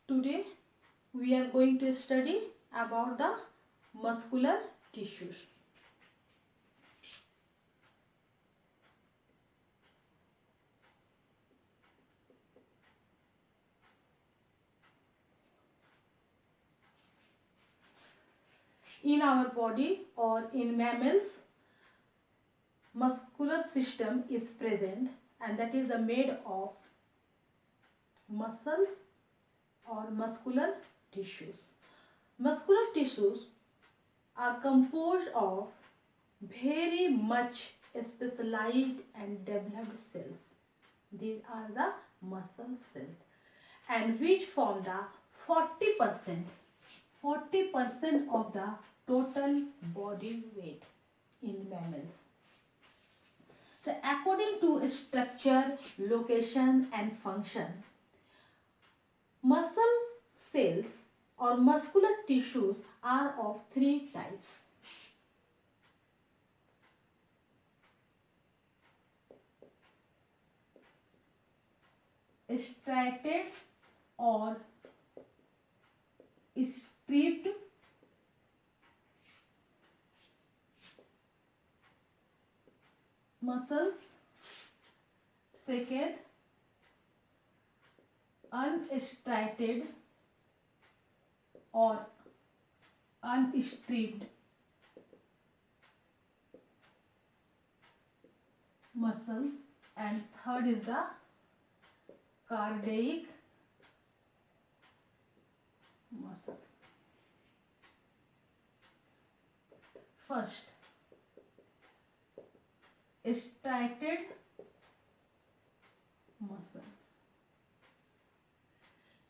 Today we are going to study about the muscular tissues. In our body or in mammals, muscular system is present, and that is made of muscles or muscular tissues. Muscular tissues are composed of very much specialized and developed cells. These are the muscle cells, and which form the 40% of the total body weight in mammals. So according to structure, location and function, muscle cells or muscular tissues are of three types. Striated or stripped muscles. Second, unstriated or unstripped muscles, and third is the cardiac muscles. First, striated muscles.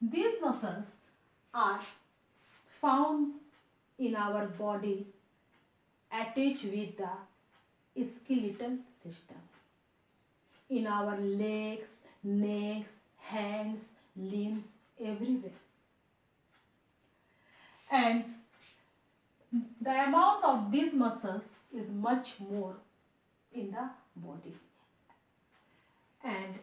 These muscles are found in our body attached with the skeletal system. In our legs, necks, hands, limbs, everywhere. And the amount of these muscles is much more in the body. And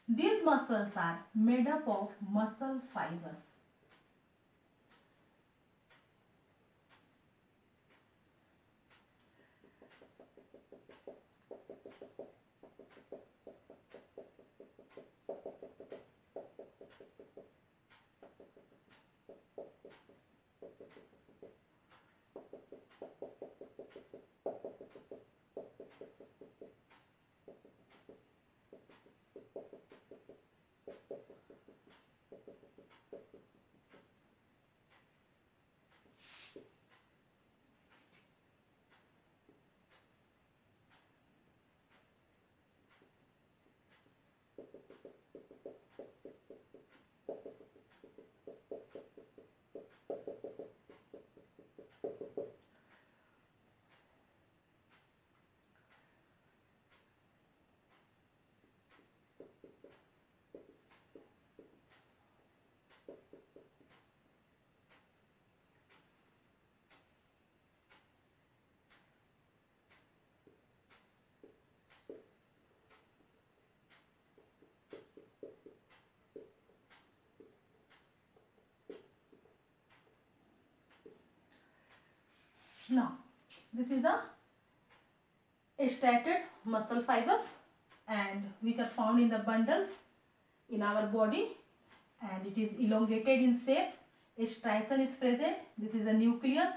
these muscles are made up of muscle fibers. Now, this is the striated muscle fibers, and which are found in the bundles in our body, and it is elongated in shape. A striatum is present. This is the nucleus,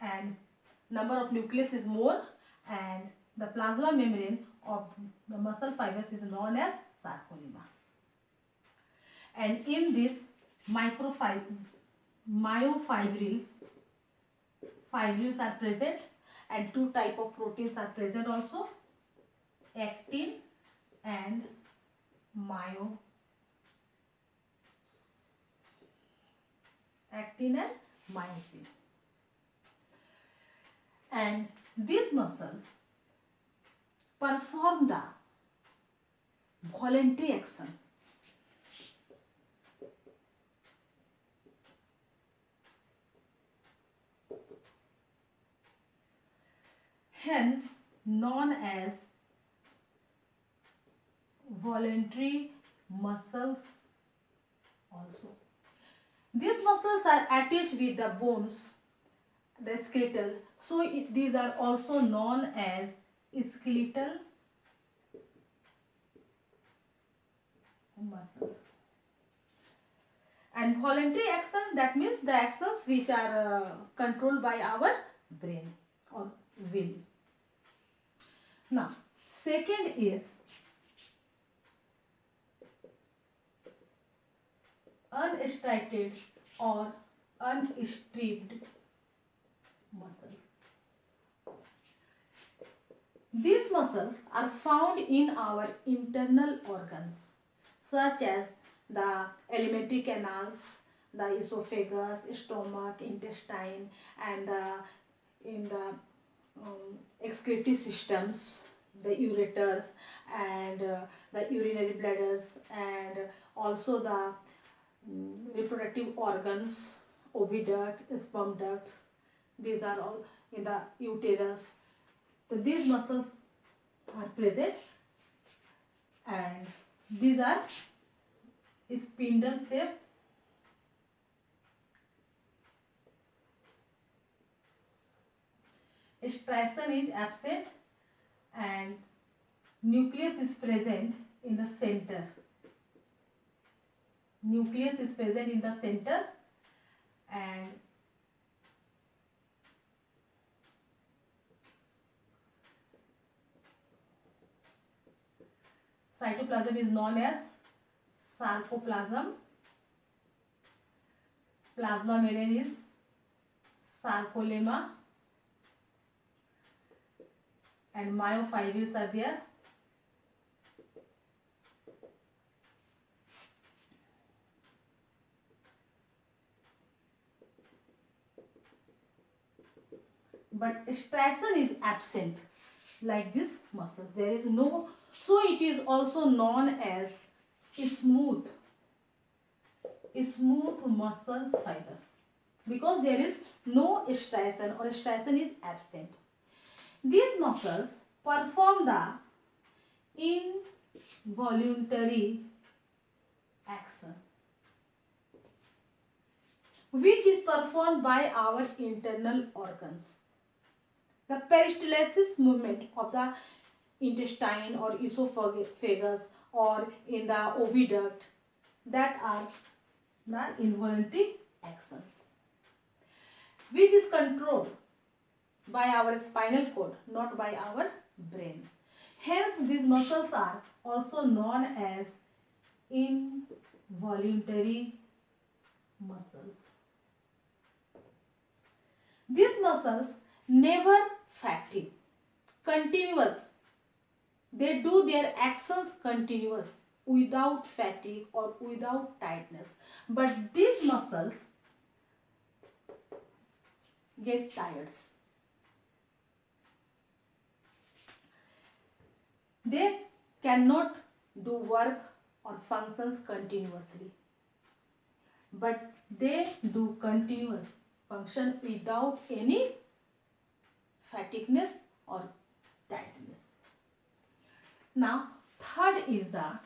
and number of nucleus is more, and the plasma membrane of the muscle fibers is known as sarcolemma. And in this myofibrils are present, and two type of proteins are present also, actin and myosin. And these muscles perform the voluntary action. Hence known as voluntary muscles also. These muscles are attached with the bones, the skeletal. So these are also known as skeletal muscles. And voluntary action, that means the actions which are controlled by our brain or will. Now, second is unstriated or unstripped muscles. These muscles are found in our internal organs, such as the alimentary canals, the esophagus, stomach, intestine, and in the excretory systems, the ureters, and the urinary bladders, and also the reproductive organs, oviduct, sperm ducts. These are all in the uterus. So these muscles are present, and these are spindle shape. Striation is absent, and nucleus is present in the center. Nucleus is present in the center, and cytoplasm is known as sarcoplasm. Plasma membrane is sarcolemma, and myofibrils are there. But striation is absent, like this muscles. There is no, so it is also known as smooth muscle fibers, because there is no striation, or striation is absent. These muscles perform the involuntary action, which is performed by our internal organs. The peristalsis movement of the intestine or esophagus or in the oviduct, that are the involuntary actions, which is controlled by our spinal cord, not by our brain. Hence, these muscles are also known as involuntary muscles. These muscles never fatigue, continuous. They do their actions continuous, without fatigue or without tiredness. But these muscles get tired. They cannot do work or functions continuously, but they do continuous function without any fatigueness or tiredness. Now, third is the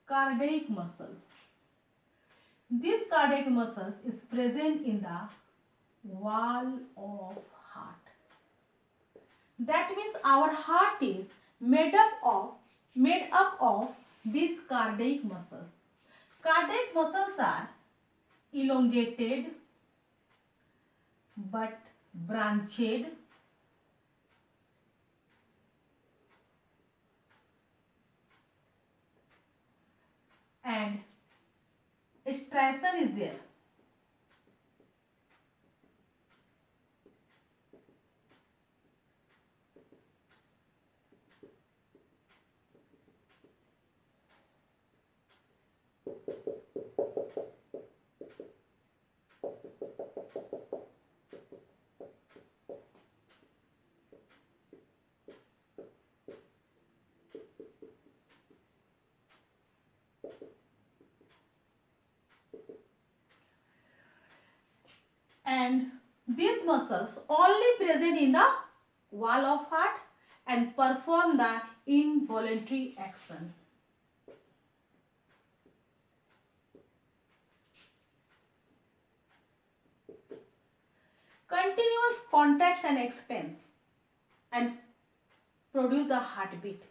cardiac muscles. This cardiac muscles is present in the wall of heart. That means our heart is made up of these cardiac muscles. Cardiac muscles are elongated but branched, and striation is there. And muscles only present in the wall of heart and perform the involuntary action. Continuous contracts and expands and produce the heartbeat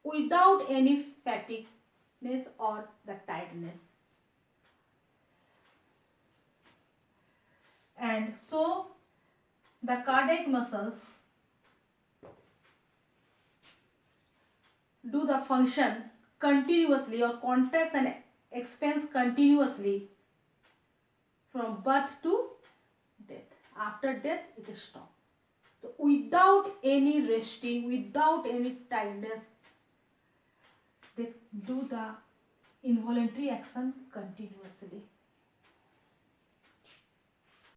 without any fatigueness or the tiredness. And so the cardiac muscles do the function continuously or contract and expands continuously from birth to death. After death it is stopped. So without any resting, without any tiredness, they do the involuntary action continuously.